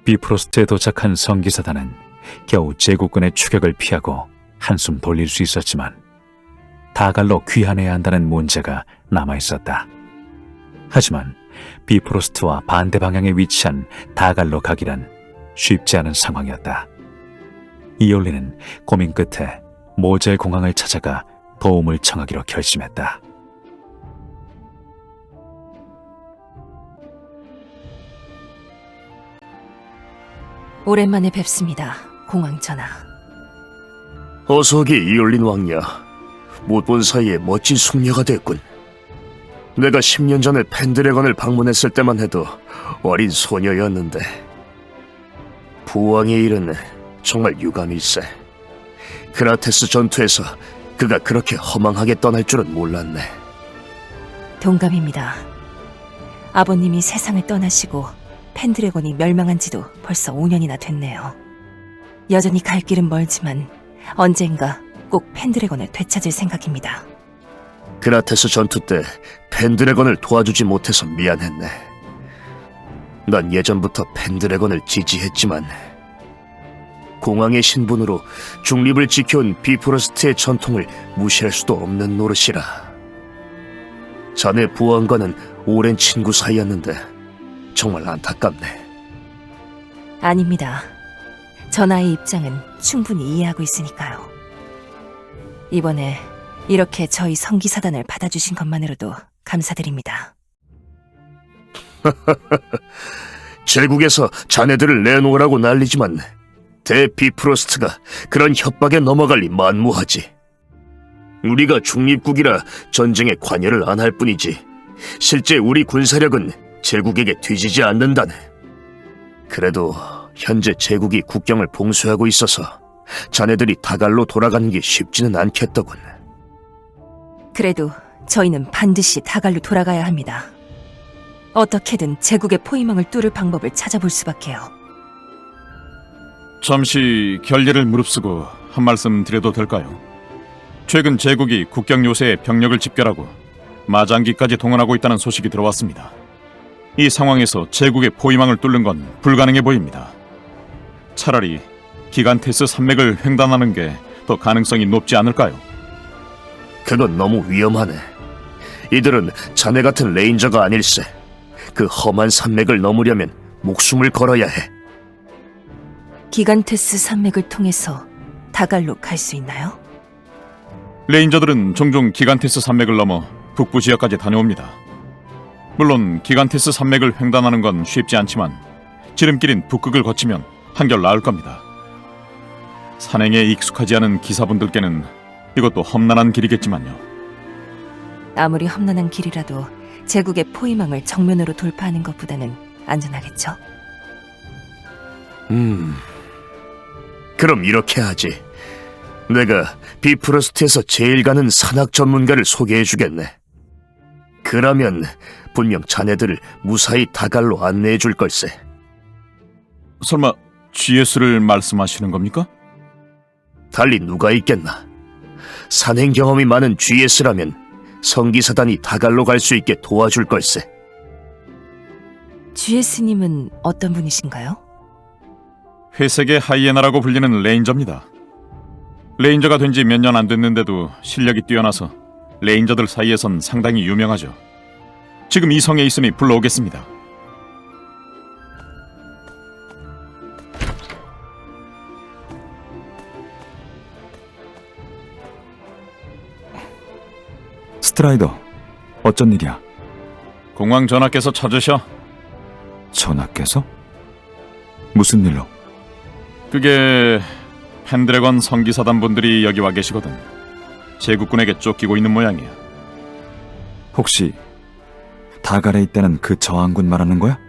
비프로스트에 도착한 성기사단은 겨우 제국군의 추격을 피하고 한숨 돌릴 수 있었지만 다갈로 귀환해야 한다는 문제가 남아있었다. 하지만 비프로스트와 반대 방향에 위치한 다갈로 가기란 쉽지 않은 상황이었다. 이올리는 고민 끝에 모젤 공항을 찾아가 도움을 청하기로 결심했다. 오랜만에 뵙습니다, 공황 전하. 어서 오기 이올린 왕녀. 못 본 사이에 멋진 숙녀가 됐군. 내가 10년 전에 펜드래건을 방문했을 때만 해도 어린 소녀였는데 부왕의 일은 정말 유감일세. 그라테스 전투에서 그가 그렇게 허망하게 떠날 줄은 몰랐네. 동감입니다. 아버님이 세상을 떠나시고 펜드래곤이 멸망한 지도 벌써 5년이나 됐네요. 여전히 갈 길은 멀지만 언젠가 꼭 펜드래곤을 되찾을 생각입니다. 그라테스 전투 때 펜드래건을 도와주지 못해서 미안했네. 난 예전부터 펜드래건을 지지했지만 공황의 신분으로 중립을 지켜온 비프로스트의 전통을 무시할 수도 없는 노릇이라. 자네 부왕과는 오랜 친구 사이였는데 정말 안타깝네. 아닙니다. 전하의 입장은 충분히 이해하고 있으니까요. 이번에 이렇게 저희 성기사단을 받아주신 것만으로도 감사드립니다. 제국에서 자네들을 내놓으라고 난리지만 대비프로스트가 그런 협박에 넘어갈 리 만무하지. 우리가 중립국이라 전쟁에 관여를 안 할 뿐이지 실제 우리 군사력은 제국에게 뒤지지 않는다네. 그래도 현재 제국이 국경을 봉쇄하고 있어서 자네들이 다갈로 돌아가는 게 쉽지는 않겠더군. 그래도 저희는 반드시 다갈로 돌아가야 합니다. 어떻게든 제국의 포위망을 뚫을 방법을 찾아볼 수밖에요. 잠시 결례를 무릅쓰고 한 말씀 드려도 될까요? 최근 제국이 국경 요새에 병력을 집결하고 마장기까지 동원하고 있다는 소식이 들어왔습니다. 이 상황에서 제국의 포위망을 뚫는 건 불가능해 보입니다. 차라리 기간테스 산맥을 횡단하는 게 더 가능성이 높지 않을까요? 그건 너무 위험하네. 이들은 자네 같은 레인저가 아닐세. 그 험한 산맥을 넘으려면 목숨을 걸어야 해. 기간테스 산맥을 통해서 다갈로 갈 수 있나요? 레인저들은 종종 기간테스 산맥을 넘어 북부 지역까지 다녀옵니다. 물론 기간테스 산맥을 횡단하는 건 쉽지 않지만 지름길인 북극을 거치면 한결 나을 겁니다. 산행에 익숙하지 않은 기사분들께는 이것도 험난한 길이겠지만요. 아무리 험난한 길이라도 제국의 포위망을 정면으로 돌파하는 것보다는 안전하겠죠? 그럼 이렇게 하지. 내가 비프로스트에서 제일 가는 산악 전문가를 소개해주겠네. 그러면 분명 자네들을 무사히 다갈로 안내해줄 걸세. 설마 GS를 말씀하시는 겁니까? 달리 누가 있겠나. 산행 경험이 많은 GS라면 성기사단이 다갈로 갈 수 있게 도와줄 걸세. GS님은 어떤 분이신가요? 회색의 하이에나라고 불리는 레인저입니다. 레인저가 된 지 몇 년 안 됐는데도 실력이 뛰어나서 레인저들 사이에선 상당히 유명하죠. 지금 이 성에 있으니 불러오겠습니다. 스트라이더, 어쩐 일이야? 공황 전하께서 찾으셔. 전하께서? 무슨 일로? 그게 펜드래건 성기사단 분들이 여기 와 계시거든. 제국군에게 쫓기고 있는 모양이야. 혹시 다갈에 있다는 그 저항군 말하는 거야?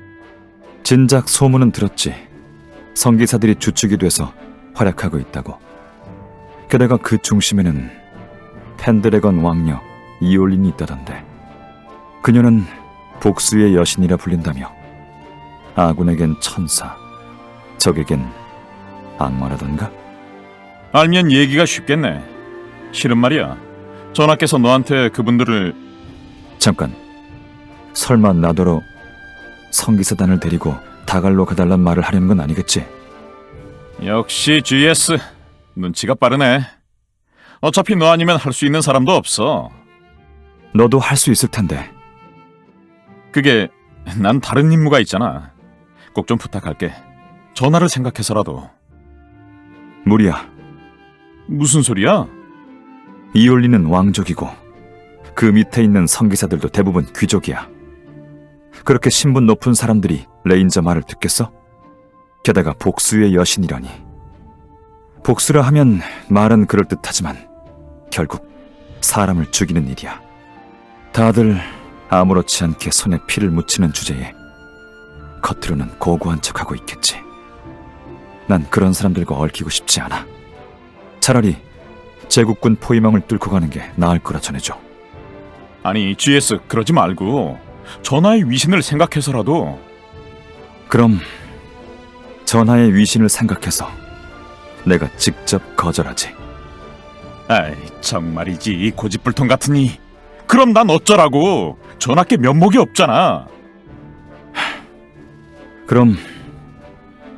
진작 소문은 들었지. 성기사들이 주축이 돼서 활약하고 있다고. 게다가 그 중심에는 펜드래건 왕녀 이올린이 있다던데. 그녀는 복수의 여신이라 불린다며. 아군에겐 천사, 적에겐 악마라던가? 알면 얘기가 쉽겠네. 실은 말이야, 전하께서 너한테 그분들을... 잠깐, 설마 나더러 성기사단을 데리고 다갈로 가달란 말을 하려는 건 아니겠지? 역시 GS 눈치가 빠르네. 어차피 너 아니면 할 수 있는 사람도 없어. 너도 할 수 있을 텐데. 그게 난 다른 임무가 있잖아. 꼭 좀 부탁할게. 전화를 생각해서라도. 무리야. 무슨 소리야? 이올리는 왕족이고 그 밑에 있는 성기사들도 대부분 귀족이야. 그렇게 신분 높은 사람들이 레인저 말을 듣겠어? 게다가 복수의 여신이라니. 복수라 하면 말은 그럴듯하지만 결국 사람을 죽이는 일이야. 다들 아무렇지 않게 손에 피를 묻히는 주제에 겉으로는 고고한 척하고 있겠지. 난 그런 사람들과 얽히고 싶지 않아. 차라리 제국군 포위망을 뚫고 가는 게 나을 거라 전해줘. 아니 GS 그러지 말고 전하의 위신을 생각해서라도. 그럼 전하의 위신을 생각해서 내가 직접 거절하지. 아이 정말이지 이 고집불통 같으니. 그럼 난 어쩌라고. 전하께 면목이 없잖아. 그럼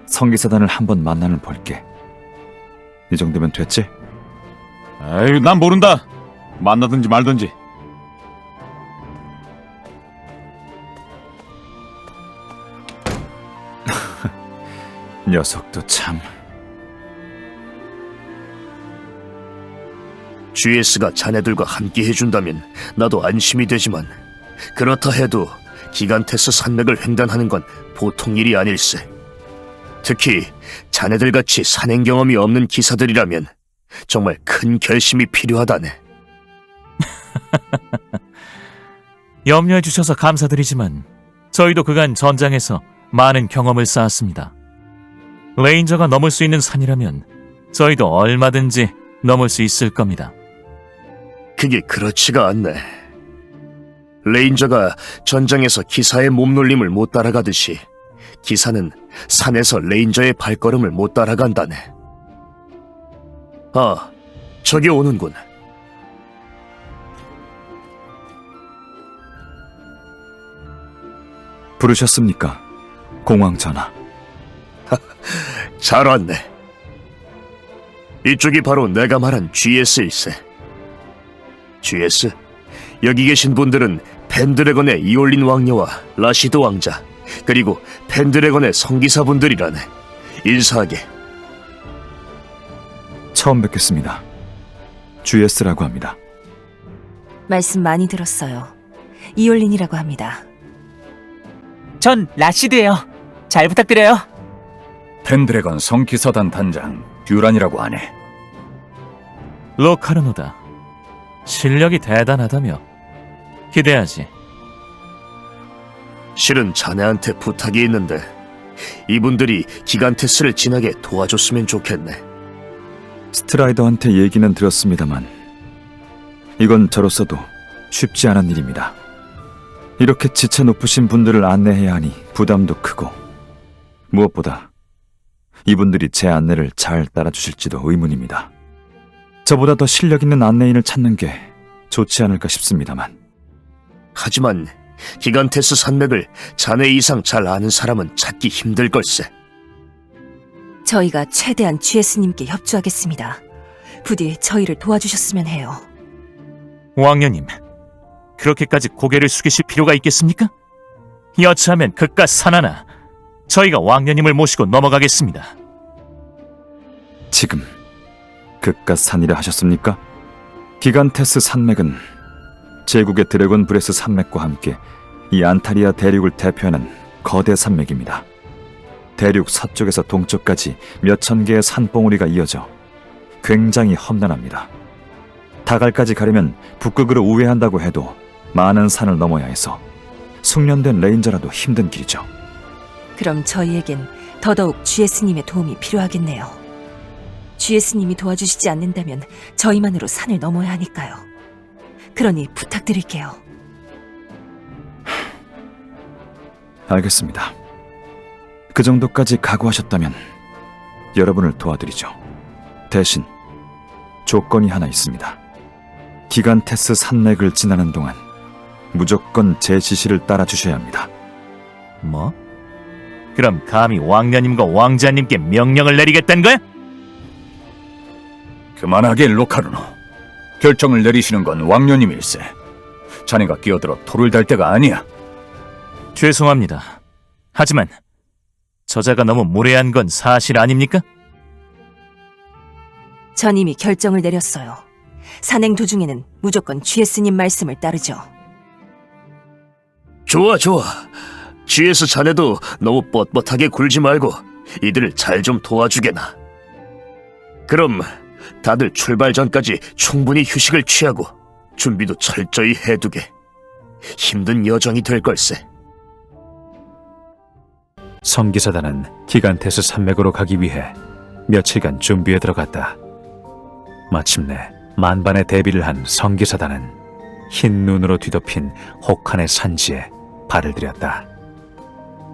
성기사단을 한번 만나는 볼게. 이 정도면 됐지? 아유 난 모른다. 만나든지 말든지. 녀석도 참. GS가 자네들과 함께 해준다면 나도 안심이 되지만 그렇다 해도 기간테스 산맥을 횡단하는 건 보통 일이 아닐세. 특히 자네들같이 산행 경험이 없는 기사들이라면 정말 큰 결심이 필요하다네. 염려해 주셔서 감사드리지만 저희도 그간 전장에서 많은 경험을 쌓았습니다. 레인저가 넘을 수 있는 산이라면 저희도 얼마든지 넘을 수 있을 겁니다. 그게 그렇지가 않네. 레인저가 전장에서 기사의 몸놀림을 못 따라가듯이 기사는 산에서 레인저의 발걸음을 못 따라간다네. 아, 저기 오는군. 부르셨습니까? 공황 전하. 잘 왔네. 이쪽이 바로 내가 말한 GS일세. GS, 여기 계신 분들은 펜드래건의 이올린 왕녀와 라시드 왕자, 그리고 펜드래건의 성기사분들이라네. 인사하게. 처음 뵙겠습니다. GS라고 합니다. 말씀 많이 들었어요. 이올린이라고 합니다. 전 라시드예요. 잘 부탁드려요. 펜드래건 성기사단 단장 듀란이라고 하네. 로카르노다. 실력이 대단하다며. 기대하지. 실은 자네한테 부탁이 있는데 이분들이 기간테스를 지나게 도와줬으면 좋겠네. 스트라이더한테 얘기는 들었습니다만 이건 저로서도 쉽지 않은 일입니다. 이렇게 지체 높으신 분들을 안내해야 하니 부담도 크고 무엇보다 이분들이 제 안내를 잘 따라주실지도 의문입니다. 저보다 더 실력 있는 안내인을 찾는 게 좋지 않을까 싶습니다만. 하지만 기간테스 산맥을 자네 이상 잘 아는 사람은 찾기 힘들 걸세. 저희가 최대한 GS님께 협조하겠습니다. 부디 저희를 도와주셨으면 해요. 왕녀님, 그렇게까지 고개를 숙이실 필요가 있겠습니까? 여차하면 그깟 산 하나 저희가 왕녀님을 모시고 넘어가겠습니다. 지금 그깟 산이라 하셨습니까? 기간테스 산맥은 제국의 드래곤 브레스 산맥과 함께 이 안타리아 대륙을 대표하는 거대 산맥입니다. 대륙 서쪽에서 동쪽까지 몇천 개의 산봉우리가 이어져 굉장히 험난합니다. 다갈까지 가려면 북극으로 우회한다고 해도 많은 산을 넘어야 해서 숙련된 레인저라도 힘든 길이죠. 그럼 저희에겐 더더욱 GS님의 도움이 필요하겠네요. GS님이 도와주시지 않는다면 저희만으로 산을 넘어야 하니까요. 그러니 부탁드릴게요. 알겠습니다. 그 정도까지 각오하셨다면 여러분을 도와드리죠. 대신 조건이 하나 있습니다. 기간테스 산맥을 지나는 동안 무조건 제 지시를 따라주셔야 합니다. 뭐? 그럼 감히 왕녀님과 왕자님께 명령을 내리겠다는 거야? 그만하게, 로카르노. 결정을 내리시는 건 왕녀님일세. 자네가 끼어들어 돌을 달 때가 아니야. 죄송합니다. 하지만 저자가 너무 무례한 건 사실 아닙니까? 전 이미 결정을 내렸어요. 산행 도중에는 무조건 GS님 말씀을 따르죠. 좋아. GS 자네도 너무 뻣뻣하게 굴지 말고 이들을 잘 좀 도와주게나. 그럼 다들 출발 전까지 충분히 휴식을 취하고 준비도 철저히 해두게. 힘든 여정이 될 걸세. 성기사단은 기간테스 산맥으로 가기 위해 며칠간 준비에 들어갔다. 마침내 만반의 대비를 한 성기사단은 흰 눈으로 뒤덮인 혹한의 산지에 발을 들였다.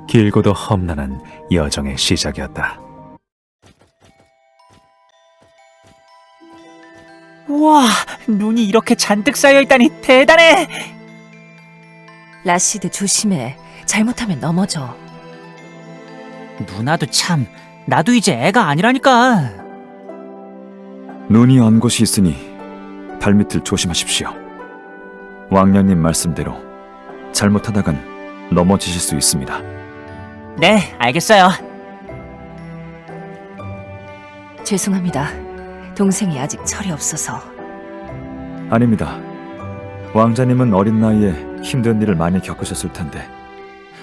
길고도 험난한 여정의 시작이었다. 우와, 눈이 이렇게 잔뜩 쌓여있다니 대단해! 라시드 조심해. 잘못하면 넘어져. 누나도 참, 나도 이제 애가 아니라니까. 눈이 언 곳이 있으니 발밑을 조심하십시오. 왕녀님 말씀대로 잘못하다간 넘어지실 수 있습니다. 네, 알겠어요. 죄송합니다. 동생이 아직 철이 없어서. 아닙니다. 왕자님은 어린 나이에 힘든 일을 많이 겪으셨을 텐데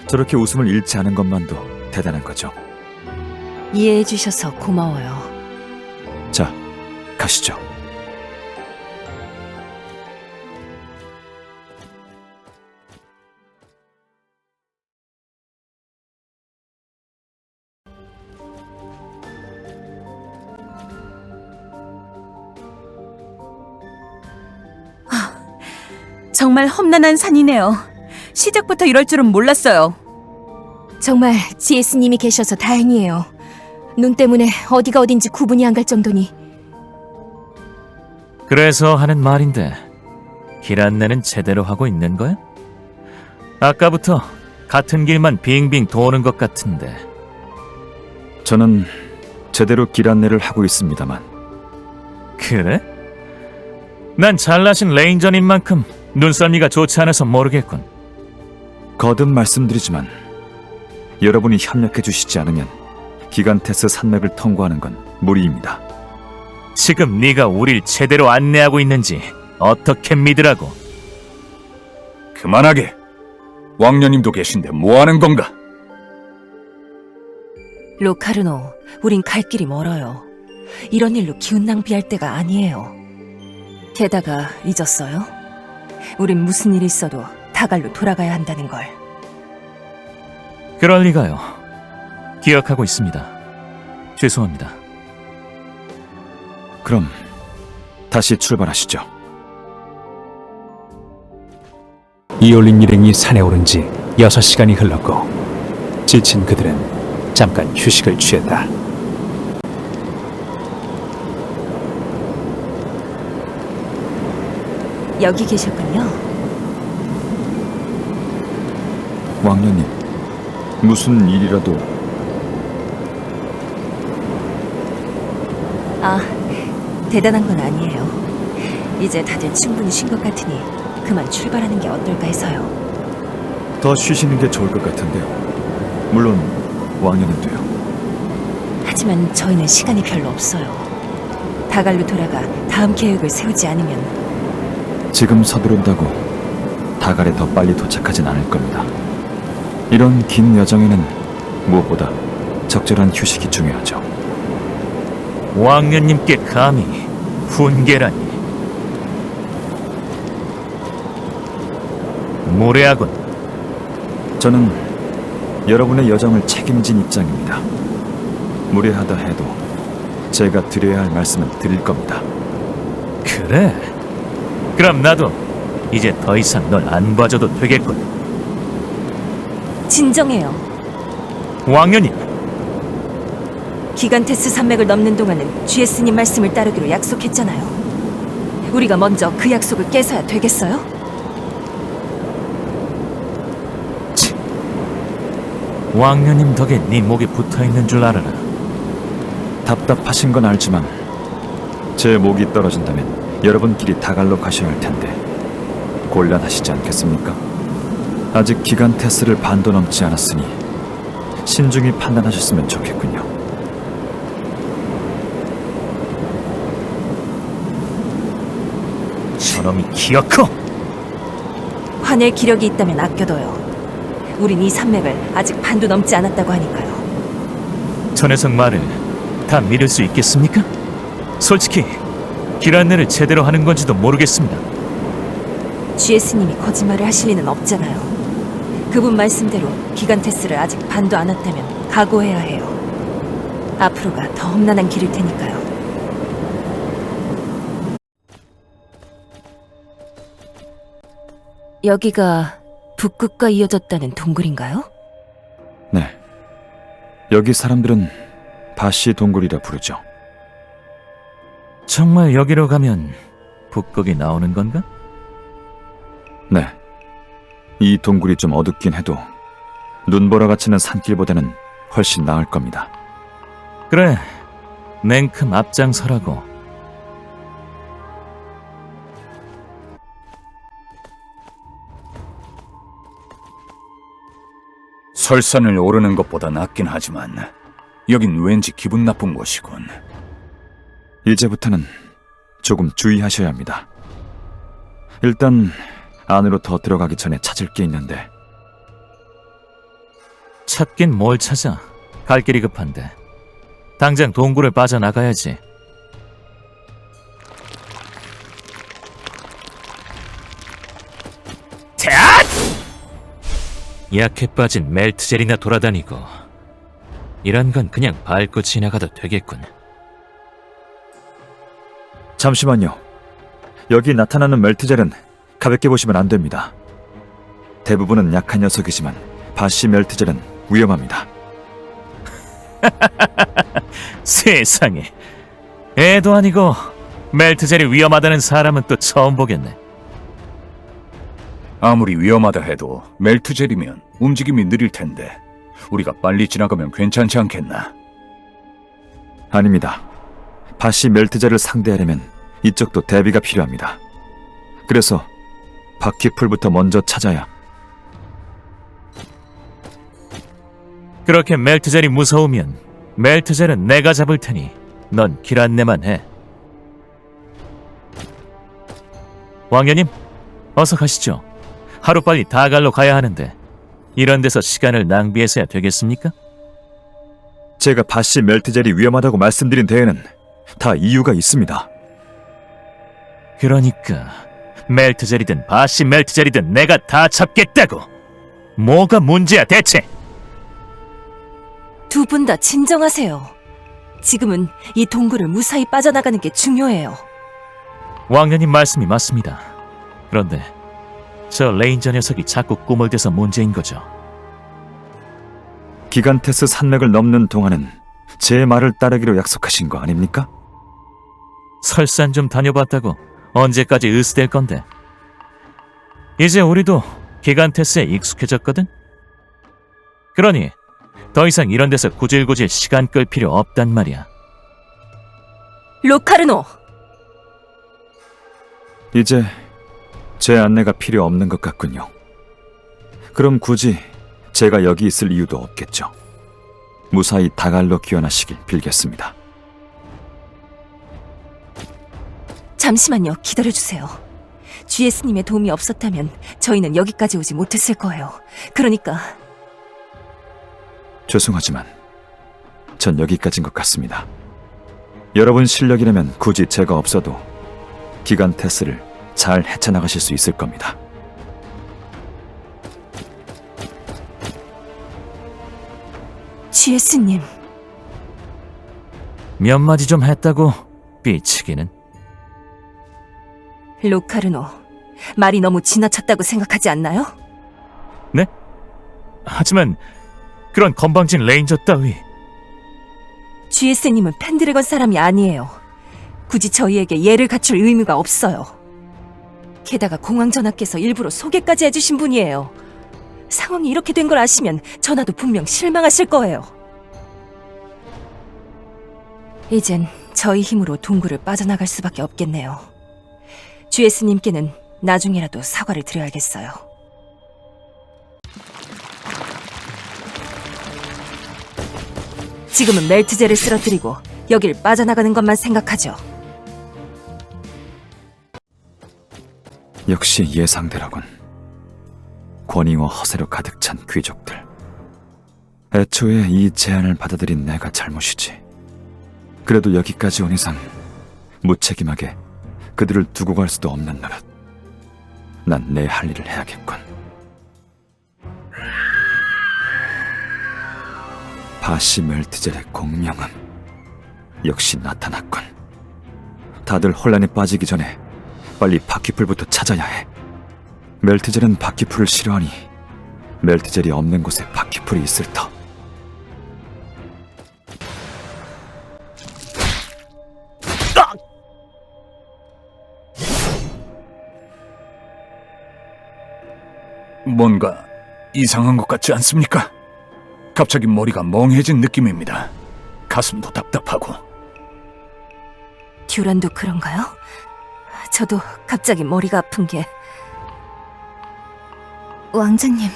저렇게 웃음을 잃지 않은 것만도 대단한 거죠. 이해해 주셔서 고마워요. 자, 가시죠. 정말 험난한 산이네요. 시작부터 이럴 줄은 몰랐어요. 정말 GS님이 계셔서 다행이에요. 눈 때문에 어디가 어딘지 구분이 안 갈 정도니. 그래서 하는 말인데 길 안내는 제대로 하고 있는 거야? 아까부터 같은 길만 빙빙 도는 것 같은데. 저는 제대로 길 안내를 하고 있습니다만 그래? 난 잘나신 레인저님 만큼 눈썰미가 좋지 않아서 모르겠군. 거듭 말씀드리지만 여러분이 협력해 주시지 않으면 기간테스 산맥을 통과하는 건 무리입니다. 지금 네가 우릴 제대로 안내하고 있는지 어떻게 믿으라고? 그만하게. 왕녀님도 계신데 뭐 하는 건가? 로카르노, 우린 갈 길이 멀어요. 이런 일로 기운 낭비할 때가 아니에요. 게다가 잊었어요? 우린 무슨 일이 있어도 다갈로 돌아가야 한다는 걸. 그럴 리가요. 기억하고 있습니다. 죄송합니다. 그럼 다시 출발하시죠. 이올린 일행이 산에 오른 지 6시간이 흘렀고 지친 그들은 잠깐 휴식을 취했다. 여기 계셨군요. 왕녀님, 무슨 일이라도 아, 대단한 건 아니에요. 이제 다들 충분히 쉰 것 같으니 그만 출발하는 게 어떨까 해서요. 더 쉬시는 게 좋을 것 같은데요. 물론 왕녀님도요. 하지만 저희는 시간이 별로 없어요. 다갈로 돌아가 다음 계획을 세우지 않으면. 지금 서두른다고 다갈에 더 빨리 도착하진 않을 겁니다. 이런 긴 여정에는 무엇보다 적절한 휴식이 중요하죠. 왕녀님께 감히 훈계라니. 무례하군. 저는 여러분의 여정을 책임진 입장입니다. 무례하다 해도 제가 드려야 할 말씀은 드릴 겁니다. 그래? 그럼 나도 이제 더 이상 널 안 봐줘도 되겠군. 진정해요. 왕녀님, 기간테스 산맥을 넘는 동안은 GS님 말씀을 따르기로 약속했잖아요. 우리가 먼저 그 약속을 깨서야 되겠어요? 왕녀님 덕에 네 목에 붙어있는 줄 알아라. 답답하신 건 알지만 제 목이 떨어진다면 여러분끼리 다갈로 가셔야 할 텐데 곤란하시지 않겠습니까? 아직 기간 테스를 반도 넘지 않았으니 신중히 판단하셨으면 좋겠군요. 저놈이 기어코! 화낼 기력이 있다면 아껴둬요. 우린 이 산맥을 아직 반도 넘지 않았다고 하니까요. 저 녀석 말을 다 믿을 수 있겠습니까? 솔직히 길 안내를 제대로 하는 건지도 모르겠습니다. GS님이 거짓말을 하실 리는 없잖아요. 그분 말씀대로 기간 테스를 아직 반도 안 왔다면 각오해야 해요. 앞으로가 더 험난한 길일 테니까요. 여기가 북극과 이어졌다는 동굴인가요? 네. 여기 사람들은 바시 동굴이라 부르죠. 정말 여기로 가면 북극이 나오는 건가? 네. 이 동굴이 좀 어둡긴 해도 눈보라 갇히는 산길보다는 훨씬 나을 겁니다. 그래, 냉큼 앞장서라고. 설산을 오르는 것보다 낫긴 하지만 여긴 왠지 기분 나쁜 곳이군. 이제부터는 조금 주의하셔야 합니다. 일단 안으로 더 들어가기 전에 찾을 게 있는데. 찾긴 뭘 찾아. 갈 길이 급한데. 당장 동굴을 빠져나가야지. 약해 빠진 멜트젤이나 돌아다니고 이런 건 그냥 밟고 지나가도 되겠군. 잠시만요. 여기 나타나는 멜트젤은 가볍게 보시면 안 됩니다. 대부분은 약한 녀석이지만 바시 멜트젤은 위험합니다. 세상에. 애도 아니고 멜트젤이 위험하다는 사람은 또 처음 보겠네. 아무리 위험하다 해도 멜트젤이면 움직임이 느릴 텐데 우리가 빨리 지나가면 괜찮지 않겠나? 아닙니다. 바시 멜트젤을 상대하려면 이쪽도 대비가 필요합니다. 그래서 바퀴풀부터 먼저 찾아야. 그렇게 멜트젤이 무서우면 멜트젤은 내가 잡을 테니 넌 길 안내만 해. 왕녀님, 어서 가시죠. 하루빨리 다갈로 가야 하는데 이런 데서 시간을 낭비해서야 되겠습니까? 제가 바시 멜트젤이 위험하다고 말씀드린 데에는 다 이유가 있습니다. 그러니까 멜트젤이든 바시 멜트젤이든 내가 다 잡겠다고. 뭐가 문제야 대체? 두 분 다 진정하세요. 지금은 이 동굴을 무사히 빠져나가는 게 중요해요. 왕녀님 말씀이 맞습니다. 그런데 저 레인저 녀석이 자꾸 꿈을 대서 문제인 거죠. 기간테스 산맥을 넘는 동안은 제 말을 따르기로 약속하신 거 아닙니까? 설산 좀 다녀봤다고 언제까지 으스댈 건데. 이제 우리도 기간테스에 익숙해졌거든? 그러니 더 이상 이런 데서 구질구질 시간 끌 필요 없단 말이야. 로카르노! 이제 제 안내가 필요 없는 것 같군요. 그럼 굳이 제가 여기 있을 이유도 없겠죠. 무사히 다갈로 귀환하시길 빌겠습니다. 잠시만요. 기다려주세요. GS님의 도움이 없었다면 저희는 여기까지 오지 못했을 거예요. 그러니까 죄송하지만 전 여기까지인 것 같습니다. 여러분 실력이라면 굳이 제가 없어도 기간 테스를 잘 헤쳐나가실 수 있을 겁니다. GS님. 몇 마디 좀 했다고 삐치기는. 로카르노, 말이 너무 지나쳤다고 생각하지 않나요? 네? 하지만 그런 건방진 레인저 따위. GS님은 펜드래건 사람이 아니에요. 굳이 저희에게 예를 갖출 의무가 없어요. 게다가 공황 전하께서 일부러 소개까지 해주신 분이에요. 상황이 이렇게 된 걸 아시면 전하도 분명 실망하실 거예요. 이젠 저희 힘으로 동굴을 빠져나갈 수밖에 없겠네요. GS님께는 나중에라도 사과를 드려야겠어요. 지금은 멜트젤을 쓰러뜨리고 여길 빠져나가는 것만 생각하죠. 역시 예상대로군. 권위와 허세로 가득 찬 귀족들. 애초에 이 제안을 받아들인 내가 잘못이지. 그래도 여기까지 온 이상 무책임하게 그들을 두고 갈 수도 없는 노릇. 난 내 할 일을 해야겠군. 바시 멜트젤의 공명은 역시 나타났군. 다들 혼란에 빠지기 전에 빨리 바퀴풀부터 찾아야 해. 멜트젤은 바퀴풀을 싫어하니 멜트젤이 없는 곳에 바퀴풀이 있을 터. 뭔가 이상한 것 같지 않습니까? 갑자기 머리가 멍해진 느낌입니다. 가슴도 답답하고. 듀란도 그런가요? 저도 갑자기 머리가 아픈 게... 왕자님,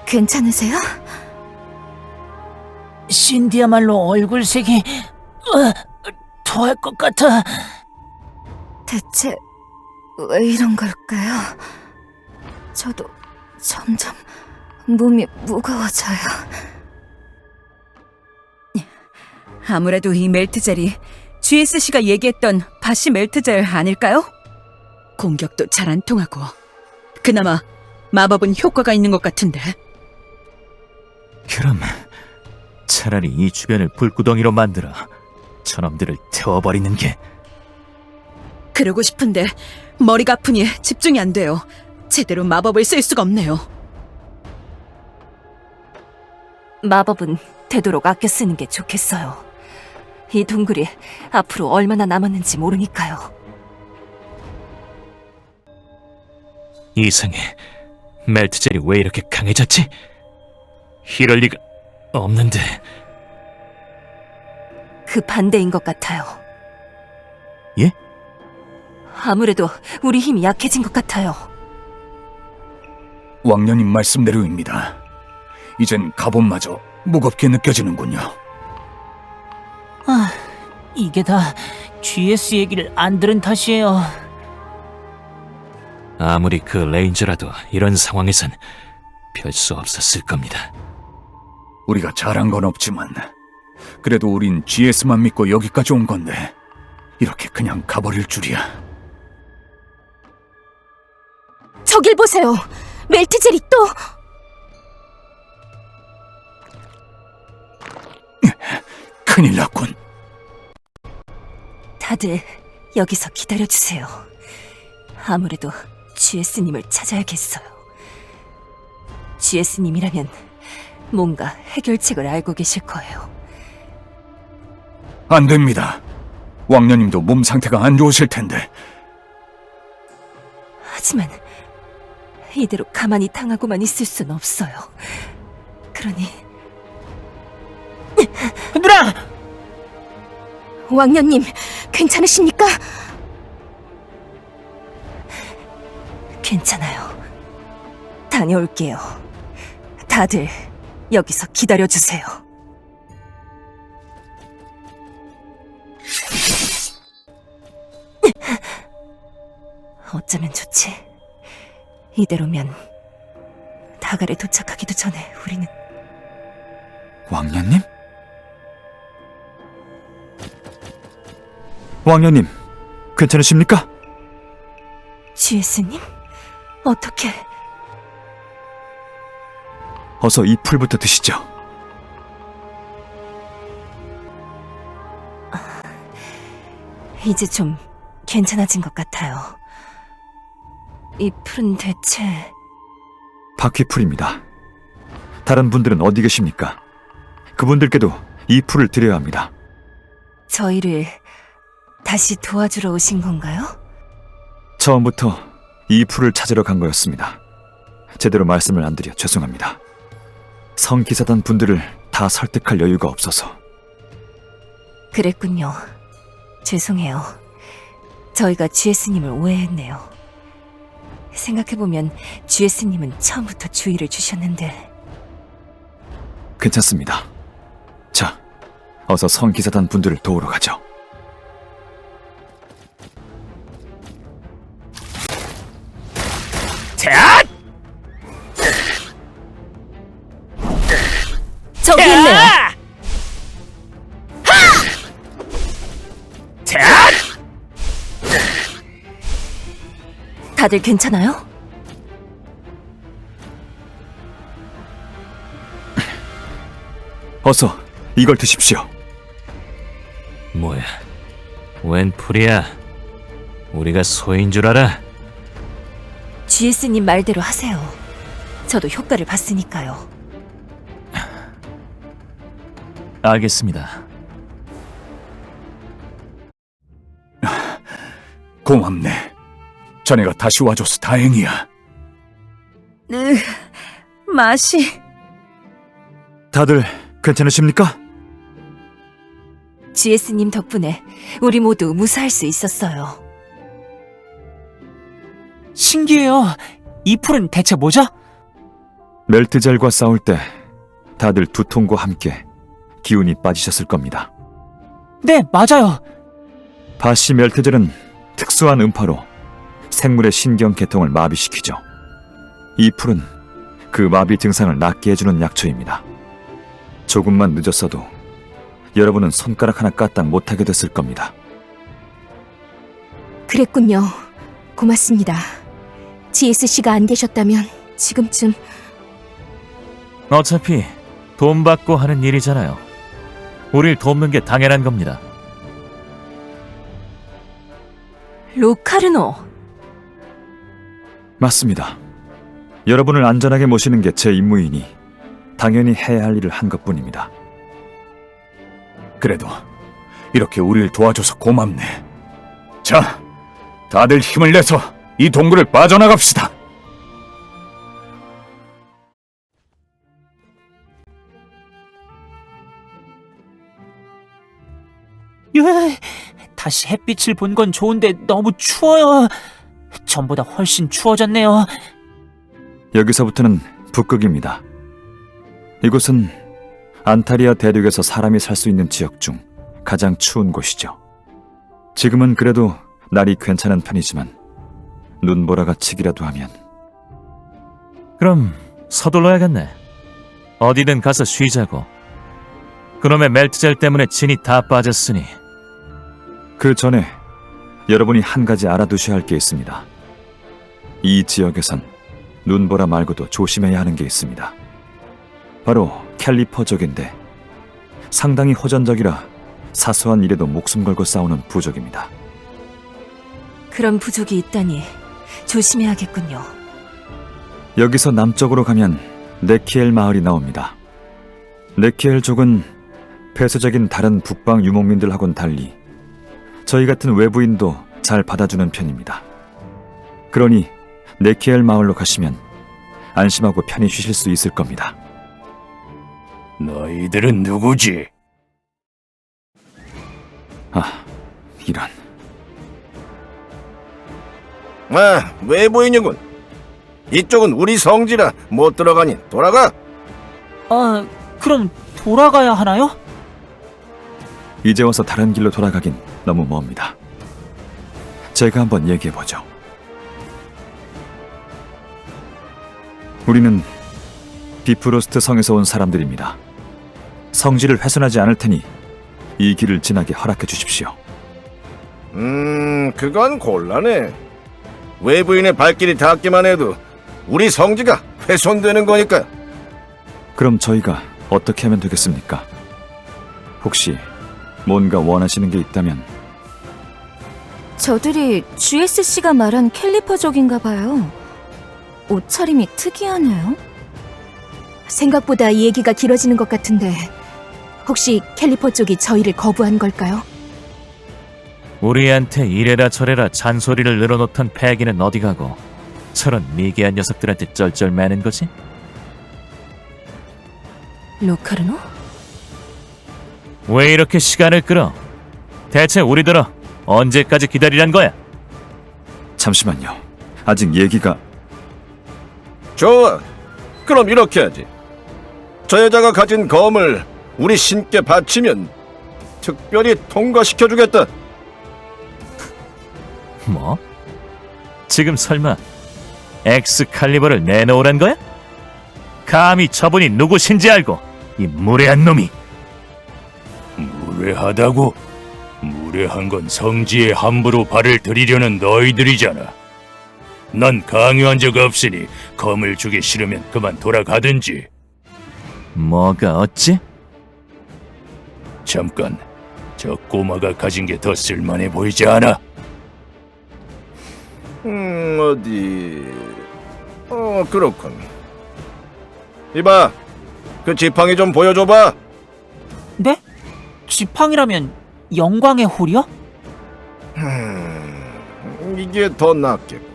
괜찮으세요? 신디야말로 얼굴색이 토할 것 같아. 대체 왜 이런 걸까요? 저도 점점 몸이 무거워져요. 아무래도 이 멜트젤이 GSC가 얘기했던 바시 멜트젤 아닐까요? 공격도 잘 안 통하고 그나마 마법은 효과가 있는 것 같은데. 그럼 차라리 이 주변을 불구덩이로 만들어 저놈들을 태워버리는 게... 그러고 싶은데 머리가 아프니 집중이 안 돼요. 제대로 마법을 쓸 수가 없네요. 마법은 되도록 아껴 쓰는 게 좋겠어요. 이 동굴이 앞으로 얼마나 남았는지 모르니까요. 이상해. 멜트젤이 왜 이렇게 강해졌지? 이럴 리가 없는데... 그 반대인 것 같아요. 예? 아무래도 우리 힘이 약해진 것 같아요. 왕년님 말씀대로입니다. 이젠 갑옷마저 무겁게 느껴지는군요. 아, 이게 다 GS 얘기를 안 들은 탓이에요. 아무리 그 레인저라도 이런 상황에선 별 수 없었을 겁니다. 우리가 잘한 건 없지만 그래도 우린 GS만 믿고 여기까지 온 건데 이렇게 그냥 가버릴 줄이야. 저길 보세요. 멜트젤이 또... 큰일 났군. 다들 여기서 기다려주세요. 아무래도 GS님을 찾아야겠어요. GS님이라면 뭔가 해결책을 알고 계실 거예요. 안 됩니다. 왕년님도 몸 상태가 안 좋으실 텐데. 하지만 이대로 가만히 당하고만 있을 순 없어요. 그러니... 누나! 왕년님, 괜찮으십니까? 괜찮아요. 다녀올게요. 다들 여기서 기다려주세요. 어쩌면 좋지. 이대로면 다갈에 도착하기도 전에 우리는... 왕년님? 왕년님, 괜찮으십니까? GS님? 어떻게... 어서 이 풀부터 드시죠. 이제 좀 괜찮아진 것 같아요. 이 풀은 대체... 바퀴풀입니다. 다른 분들은 어디 계십니까? 그분들께도 이 풀을 드려야 합니다. 저희를 다시 도와주러 오신 건가요? 처음부터 이 풀을 찾으러 간 거였습니다. 제대로 말씀을 안 드려 죄송합니다. 성기사단 분들을 다 설득할 여유가 없어서. 그랬군요. 죄송해요. 저희가 GS님을 오해했네요. 생각해보면 GS님은 처음부터 주의를 주셨는데. 괜찮습니다. 자, 어서 성기사단 분들을 도우러 가죠. 저기 있네요. 다들 괜찮아요? 어서 이걸 드십시오. 뭐야? 웬 풀이야? 우리가 소인 줄 알아? GS님 말대로 하세요. 저도 효과를 봤으니까요. 알겠습니다. 고맙네. 자네가 다시 와줘서 다행이야. 맛이... 다들 괜찮으십니까? GS님 덕분에 우리 모두 무사할 수 있었어요. 신기해요. 이 풀은 대체 뭐죠? 멜트젤과 싸울 때 다들 두통과 함께 기운이 빠지셨을 겁니다. 네, 맞아요. 바시 멜트젤은 특수한 음파로 생물의 신경계통을 마비시키죠. 이 풀은 그 마비 증상을 낫게 해주는 약초입니다. 조금만 늦었어도 여러분은 손가락 하나 까딱 못하게 됐을 겁니다. 그랬군요. 고맙습니다. GS씨가 안 계셨다면 지금쯤... 어차피 돈 받고 하는 일이잖아요. 우릴 돕는 게 당연한 겁니다. 로카르노. 맞습니다. 여러분을 안전하게 모시는 게 제 임무이니 당연히 해야 할 일을 한 것뿐입니다. 그래도 이렇게 우리를 도와줘서 고맙네. 자, 다들 힘을 내서 이 동굴을 빠져나갑시다. 다시 햇빛을 본 건 좋은데 너무 추워요. 전보다 훨씬 추워졌네요. 여기서부터는 북극입니다. 이곳은 안타리아 대륙에서 사람이 살 수 있는 지역 중 가장 추운 곳이죠. 지금은 그래도 날이 괜찮은 편이지만 눈보라가 치기라도 하면. 그럼 서둘러야겠네. 어디든 가서 쉬자고. 그놈의 멜트젤 때문에 진이 다 빠졌으니. 그 전에 여러분이 한 가지 알아두셔야 할 게 있습니다. 이 지역에선 눈보라 말고도 조심해야 하는 게 있습니다. 바로 캘리퍼족인데 상당히 호전적이라 사소한 일에도 목숨 걸고 싸우는 부족입니다. 그런 부족이 있다니 조심해야겠군요. 여기서 남쪽으로 가면 네키엘 마을이 나옵니다. 네키엘족은 폐쇄적인 다른 북방 유목민들하고는 달리 저희 같은 외부인도 잘 받아주는 편입니다. 그러니 네키엘 마을로 가시면 안심하고 편히 쉬실 수 있을 겁니다. 너희들은 누구지? 아, 이런. 아, 외부인이군. 이쪽은 우리 성지라 못 들어가니 돌아가. 그럼 돌아가야 하나요? 이제 와서 다른 길로 돌아가긴 너무 멉니다. 제가 한번 얘기해보죠. 우리는 비프로스트 성에서 온 사람들입니다. 성지를 훼손하지 않을 테니 이 길을 지나게 허락해 주십시오. 그건 곤란해. 외부인의 발길이 닿기만 해도 우리 성지가 훼손되는 거니까. 그럼 저희가 어떻게 하면 되겠습니까? 혹시 뭔가 원하시는 게 있다면. 저들이 GS씨가 말한 캘리퍼족인가 봐요. 옷차림이 특이하네요. 생각보다 이 얘기가 길어지는 것 같은데 혹시 캘리퍼 쪽이 저희를 거부한 걸까요? 우리한테 이래라 저래라 잔소리를 늘어놓던 패기는 어디 가고 저런 미개한 녀석들한테 쩔쩔매는 거지? 로카르노? 왜 이렇게 시간을 끌어? 대체 우리들어 언제까지 기다리란 거야? 잠시만요. 아직 얘기가... 좋아. 그럼 이렇게 하지. 저 여자가 가진 검을 우리 신께 바치면 특별히 통과시켜주겠다. 뭐? 지금 설마 엑스칼리버를 내놓으란 거야? 감히 저분이 누구신지 알고 이 무례한 놈이. 무례하다고? 무례한 건 성지에 함부로 발을 들이려는 너희들이잖아. 난 강요한 적 없으니 검을 주기 싫으면 그만 돌아가든지. 뭐가 어찌? 잠깐, 저 꼬마가 가진 게 더 쓸만해 보이지 않아? 어디... 그렇군. 이봐, 그 지팡이 좀 보여줘봐. 네? 지팡이라면 영광의 홀이요? 이게 더 낫겠군.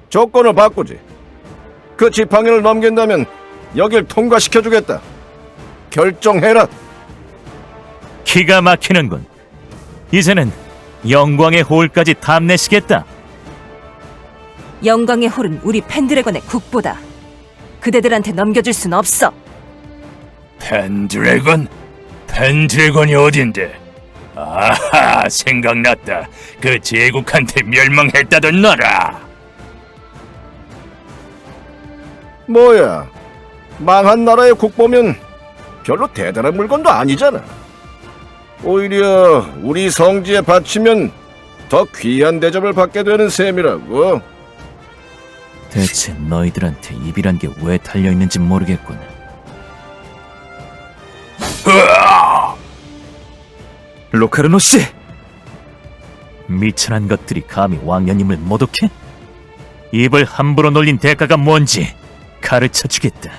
조건을 바꾸지. 그 지팡이를 넘긴다면 여길 통과시켜주겠다. 결정해라. 기가 막히는군. 이제는 영광의 홀까지 탐내시겠다. 영광의 홀은 우리 펜드래곤의 국보다. 그대들한테 넘겨줄 순 없어. 펜드래건? 펜드래건이 어딘데? 아하, 생각났다. 그 제국한테 멸망했다던 나라. 뭐야, 망한 나라의 국보면 별로 대단한 물건도 아니잖아. 오히려 우리 성지에 바치면 더 귀한 대접을 받게 되는 셈이라고. 대체 너희들한테 입이란 게 왜 달려있는지 모르겠군. 로카르노 씨! 미천한 것들이 감히 왕년님을 모독해? 입을 함부로 놀린 대가가 뭔지 가르쳐주겠다.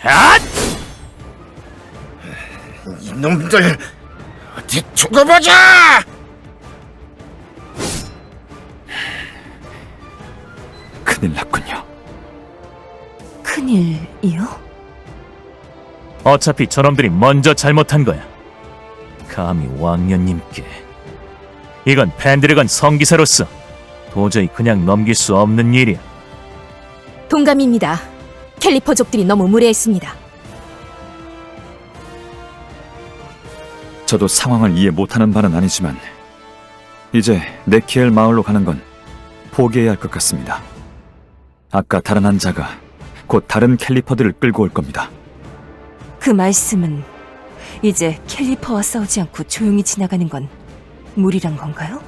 아! 이놈들, 어디 죽어보자! 큰일 났군요. 큰일이요? 어차피 저놈들이 먼저 잘못한 거야. 감히 왕년님께. 이건 펜드래건 성기사로서 도저히 그냥 넘길 수 없는 일이야. 동감입니다. 캘리퍼족들이 너무 무례했습니다. 저도 상황을 이해 못하는 바는 아니지만 이제 네키엘 마을로 가는 건 포기해야 할 것 같습니다. 아까 다른 한 자가 곧 다른 캘리퍼들을 끌고 올 겁니다. 그 말씀은 이제 캘리퍼와 싸우지 않고 조용히 지나가는 건 무리란 건가요?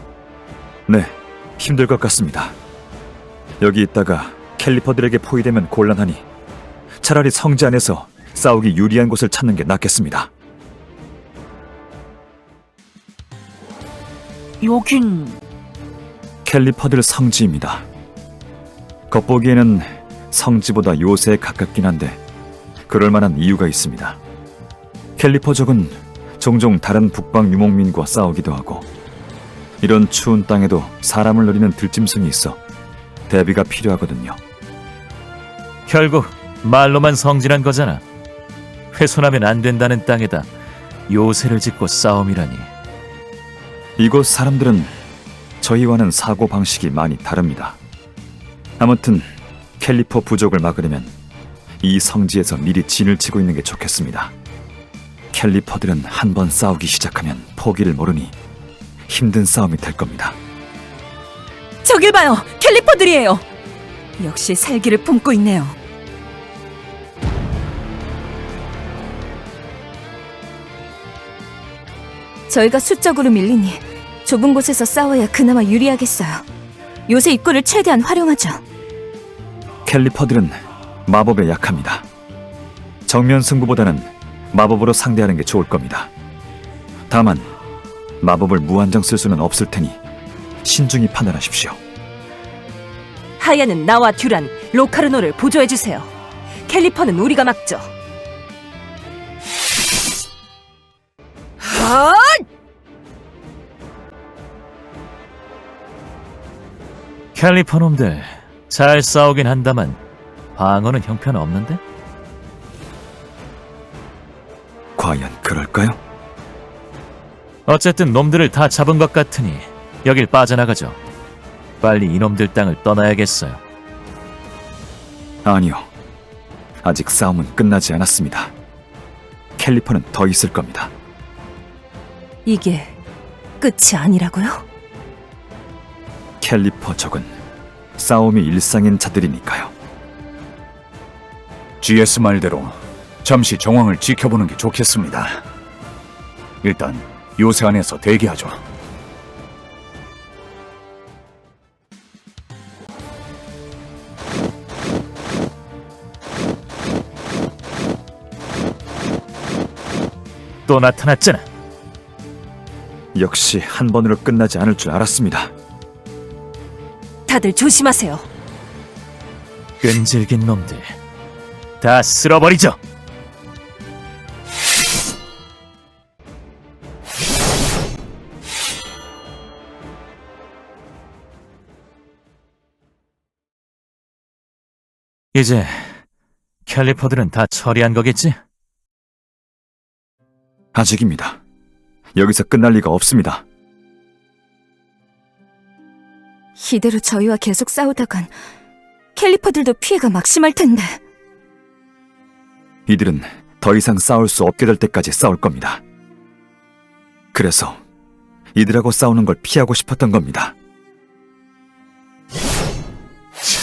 네, 힘들 것 같습니다. 여기 있다가 캘리퍼들에게 포위되면 곤란하니 차라리 성지 안에서 싸우기 유리한 곳을 찾는 게 낫겠습니다. 여긴... 캘리퍼들 성지입니다. 겉보기에는 성지보다 요새에 가깝긴 한데 그럴 만한 이유가 있습니다. 캘리퍼족은 종종 다른 북방 유목민과 싸우기도 하고 이런 추운 땅에도 사람을 노리는 들짐승이 있어 대비가 필요하거든요. 결국 말로만 성질한 거잖아. 훼손하면 안 된다는 땅에다 요새를 짓고 싸움이라니. 이곳 사람들은 저희와는 사고방식이 많이 다릅니다. 아무튼 캘리퍼 부족을 막으려면 이 성지에서 미리 진을 치고 있는 게 좋겠습니다. 캘리퍼들은 한 번 싸우기 시작하면 포기를 모르니 힘든 싸움이 될 겁니다. 저길 봐요! 캘리퍼들이에요! 역시 살기를 품고 있네요. 저희가 수적으로 밀리니 좁은 곳에서 싸워야 그나마 유리하겠어요. 요새 입구를 최대한 활용하죠. 캘리퍼들은 마법에 약합니다. 정면 승부보다는 마법으로 상대하는 게 좋을 겁니다. 다만 마법을 무한정 쓸 수는 없을 테니 신중히 판단하십시오. 하야는 나와 듀란, 로카르노를 보조해주세요. 캘리퍼는 우리가 막죠. 캘리퍼 놈들 잘 싸우긴 한다만 방어는 형편없는데? 과연 그럴까요? 어쨌든 놈들을 다 잡은 것 같으니 여길 빠져나가죠. 빨리 이놈들 땅을 떠나야겠어요. 아니요. 아직 싸움은 끝나지 않았습니다. 캘리퍼는 더 있을 겁니다. 이게 끝이 아니라고요? 캘리퍼 적은 싸움이 일상인 자들이니까요. GS 말대로 잠시 정황을 지켜보는 게 좋겠습니다. 일단 요새 안에서 대기하죠. 또 나타났잖아. 역시 한 번으로 끝나지 않을 줄 알았습니다. 다들 조심하세요. 끈질긴 놈들 다 쓸어버리죠. 이제 캘리퍼들은 다 처리한 거겠지? 아직입니다. 여기서 끝날 리가 없습니다. 이대로 저희와 계속 싸우다간 캘리퍼들도 피해가 막심할 텐데. 이들은 더 이상 싸울 수 없게 될 때까지 싸울 겁니다. 그래서 이들하고 싸우는 걸 피하고 싶었던 겁니다.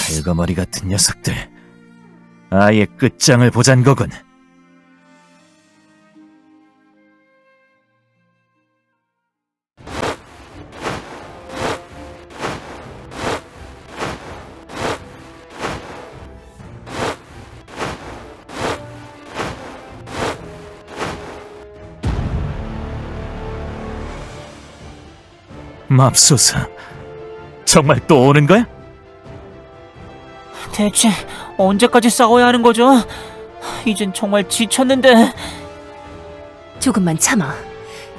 찰거머리 같은 녀석들. 아예 끝장을 보잔 거군. 맙소사, 정말 또 오는 거야? 대체 언제까지 싸워야 하는 거죠? 이젠 정말 지쳤는데. 조금만 참아.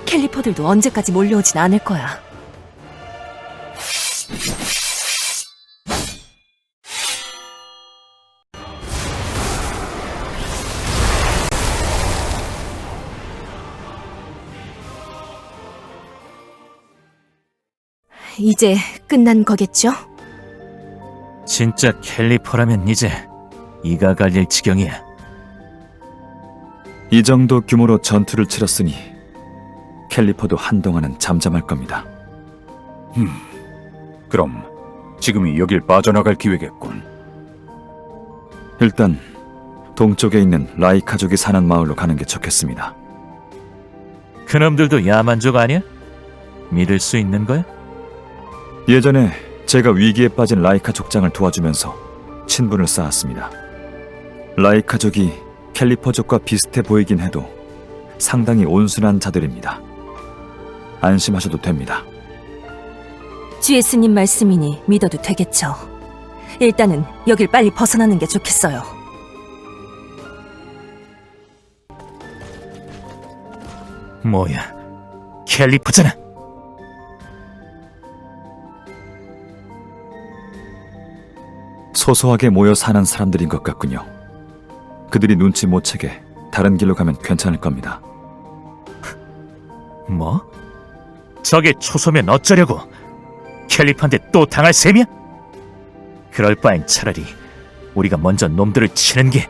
캘리퍼들도 언제까지 몰려오진 않을 거야. 이제 끝난 거겠죠? 진짜 캘리퍼라면 이제 이가 갈릴 지경이야. 이 정도 규모로 전투를 치렀으니 캘리퍼도 한동안은 잠잠할 겁니다. 그럼 지금이 여길 빠져나갈 기회겠군. 일단 동쪽에 있는 라이카족이 사는 마을로 가는 게 좋겠습니다. 그놈들도 야만족 아니야? 믿을 수 있는 거야? 예전에 제가 위기에 빠진 라이카 족장을 도와주면서 친분을 쌓았습니다. 라이카족이 캘리퍼족과 비슷해 보이긴 해도 상당히 온순한 자들입니다. 안심하셔도 됩니다. GS님 말씀이니 믿어도 되겠죠. 일단은 여길 빨리 벗어나는 게 좋겠어요. 뭐야, 캘리퍼잖아. 소소하게 모여 사는 사람들인 것 같군요. 그들이 눈치 못 채게 다른 길로 가면 괜찮을 겁니다. 뭐? 저게 초소면 어쩌려고? 캘리퍼한테 또 당할 셈이야? 그럴 바엔 차라리 우리가 먼저 놈들을 치는 게.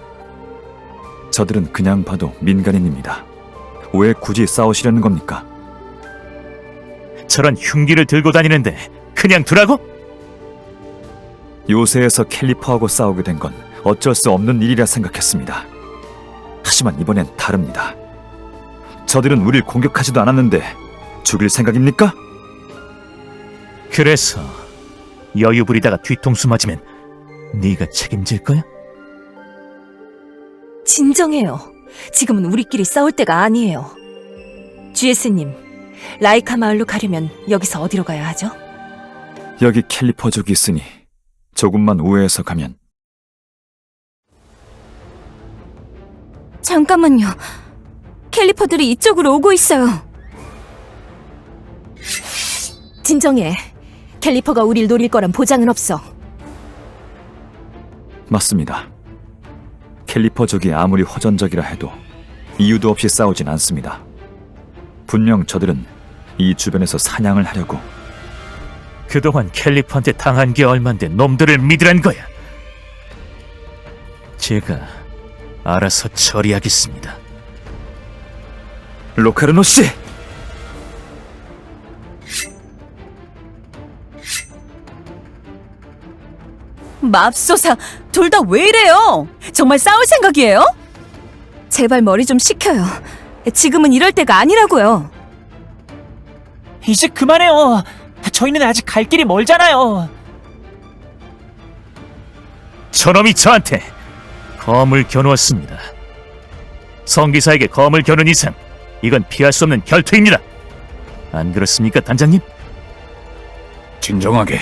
저들은 그냥 봐도 민간인입니다. 왜 굳이 싸우시려는 겁니까? 저런 흉기를 들고 다니는데 그냥 두라고? 요새에서 캘리퍼하고 싸우게 된 건 어쩔 수 없는 일이라 생각했습니다. 하지만 이번엔 다릅니다. 저들은 우릴 공격하지도 않았는데 죽일 생각입니까? 그래서 여유 부리다가 뒤통수 맞으면 네가 책임질 거야? 진정해요. 지금은 우리끼리 싸울 때가 아니에요. GS님, 라이카 마을로 가려면 여기서 어디로 가야 하죠? 여기 캘리퍼족이 있으니 조금만 우회해서 가면. 잠깐만요. 캘리퍼들이 이쪽으로 오고 있어요. 진정해. 캘리퍼가 우릴 노릴 거란 보장은 없어. 맞습니다. 캘리퍼족이 아무리 허전적이라 해도 이유도 없이 싸우진 않습니다. 분명 저들은 이 주변에서 사냥을 하려고. 그동안 캘리퍼한테 당한 게 얼만데 놈들을 믿으란 거야. 제가 알아서 처리하겠습니다. 로카르노 씨! 맙소사, 둘 다 왜 이래요? 정말 싸울 생각이에요? 제발 머리 좀 식혀요. 지금은 이럴 때가 아니라고요. 이제 그만해요. 저희는 아직 갈 길이 멀잖아요. 저놈이 저한테 검을 겨누었습니다. 성기사에게 검을 겨눈 이상 이건 피할 수 없는 결투입니다. 안 그렇습니까, 단장님? 진정하게.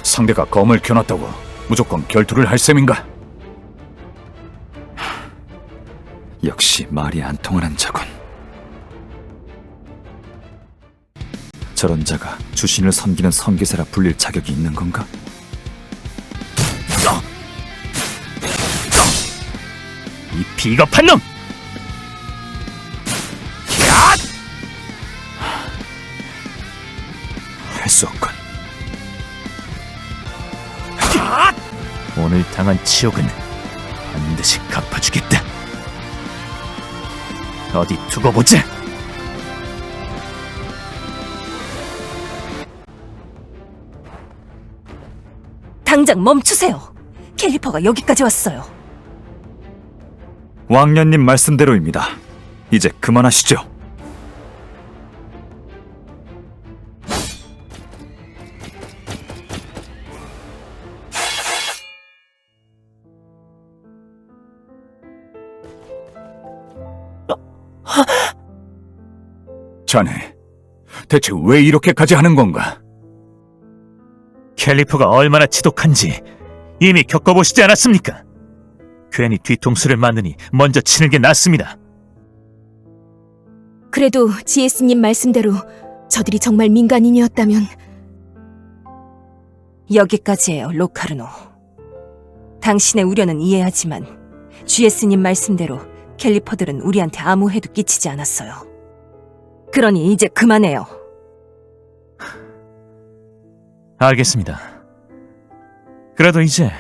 상대가 검을 겨눴다고 무조건 결투를 할 셈인가? 역시 말이 안 통하는 자군. 저런 자가 주신을 섬기는 성기사라 불릴 자격이 있는 건가? 이 비겁한 놈! 할 수 없군. 오늘 당한 치욕은 반드시 갚아주겠다. 어디 두고 보자. 당장 멈추세요. 캘리퍼가 여기까지 왔어요. 왕년님 말씀대로입니다. 이제 그만하시죠. 자네, 대체 왜 이렇게까지 하는 건가? 캘리퍼가 얼마나 지독한지 이미 겪어보시지 않았습니까? 괜히 뒤통수를 맞느니 먼저 치는 게 낫습니다. 그래도 GS님 말씀대로 저들이 정말 민간인이었다면. 여기까지예요, 로카르노. 당신의 우려는 이해하지만 GS님 말씀대로 캘리퍼들은 우리한테 아무 해도 끼치지 않았어요. 그러니 이제 그만해요. 알겠습니다. 그래도 이제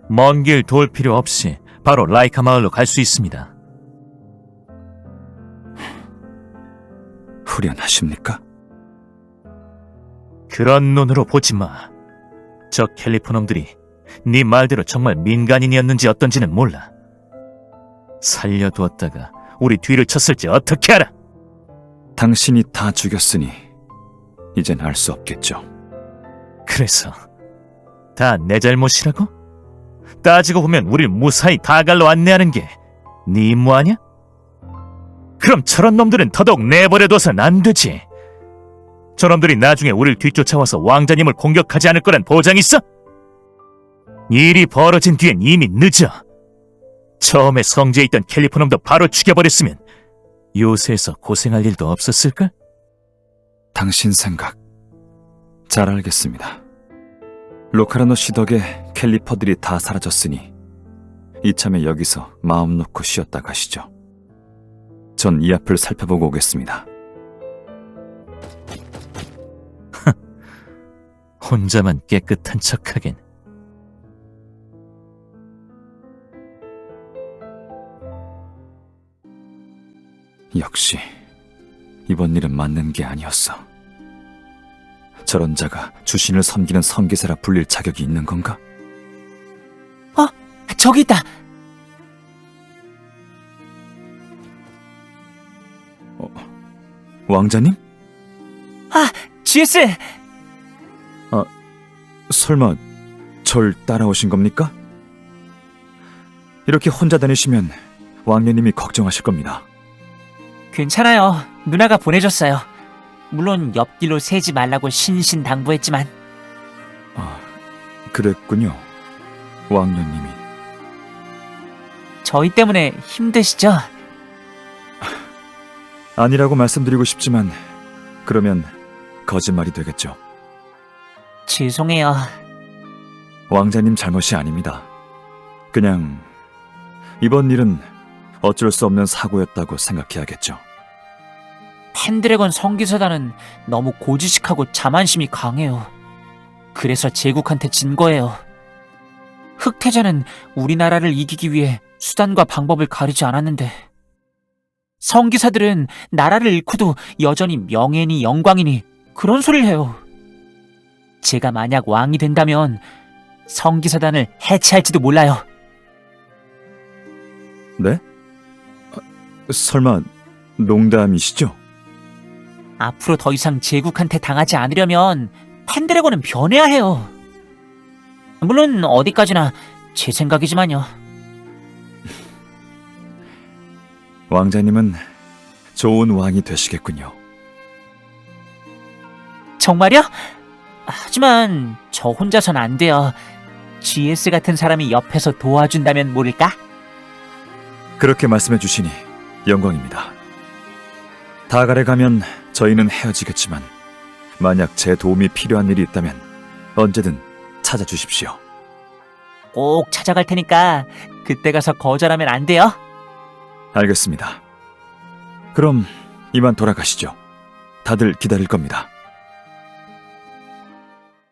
먼 길 돌 필요 없이 바로 라이카 마을로 갈 수 있습니다. 후련하십니까? 그런 눈으로 보지 마. 저 캘리퍼 놈들이 네 말대로 정말 민간인이었는지 어떤지는 몰라. 살려두었다가 우리 뒤를 쳤을지 어떻게 알아? 당신이 다 죽였으니 이젠 알 수 없겠죠. 그래서 다 내 잘못이라고? 따지고 보면 우릴 무사히 다갈로 안내하는 게 네 임무 아니야? 그럼 저런 놈들은 더더욱 내버려둬선 안 되지. 저놈들이 나중에 우릴 뒤쫓아와서 왕자님을 공격하지 않을 거란 보장 있어? 일이 벌어진 뒤엔 이미 늦어. 처음에 성지에 있던 캘리퍼 놈도 바로 죽여버렸으면 요새에서 고생할 일도 없었을걸? 당신 생각 잘 알겠습니다. 로카르노 씨 덕에 캘리퍼들이 다 사라졌으니 이참에 여기서 마음 놓고 쉬었다 가시죠. 전 이 앞을 살펴보고 오겠습니다. 혼자만 깨끗한 척하긴. 역시 이번 일은 맞는 게 아니었어. 저런 자가 주신을 섬기는 성기사라 불릴 자격이 있는 건가? 저기 있다. 왕자님? GS! 설마 절 따라오신 겁니까? 이렇게 혼자 다니시면 왕녀님이 걱정하실 겁니다. 괜찮아요. 누나가 보내줬어요. 물론 옆길로 새지 말라고 신신당부했지만. 그랬군요. 왕녀님이. 저희 때문에 힘드시죠? 아니라고 말씀드리고 싶지만 그러면 거짓말이 되겠죠. 죄송해요. 왕자님 잘못이 아닙니다. 그냥 이번 일은 어쩔 수 없는 사고였다고 생각해야겠죠. 펜드래건 성기사단은 너무 고지식하고 자만심이 강해요. 그래서 제국한테 진 거예요. 흑태자는 우리나라를 이기기 위해 수단과 방법을 가리지 않았는데 성기사들은 나라를 잃고도 여전히 명예니 영광이니 그런 소리를 해요. 제가 만약 왕이 된다면 성기사단을 해체할지도 몰라요. 네? 설마 농담이시죠? 앞으로 더 이상 제국한테 당하지 않으려면 펜드래곤은 변해야 해요. 물론 어디까지나 제 생각이지만요. 왕자님은 좋은 왕이 되시겠군요. 정말요? 하지만 저 혼자선 안 돼요. GS 같은 사람이 옆에서 도와준다면 모를까? 그렇게 말씀해 주시니 영광입니다. 다갈에 가면 저희는 헤어지겠지만 만약 제 도움이 필요한 일이 있다면 언제든 찾아주십시오. 꼭 찾아갈 테니까 그때 가서 거절하면 안 돼요. 알겠습니다. 그럼 이만 돌아가시죠. 다들 기다릴 겁니다.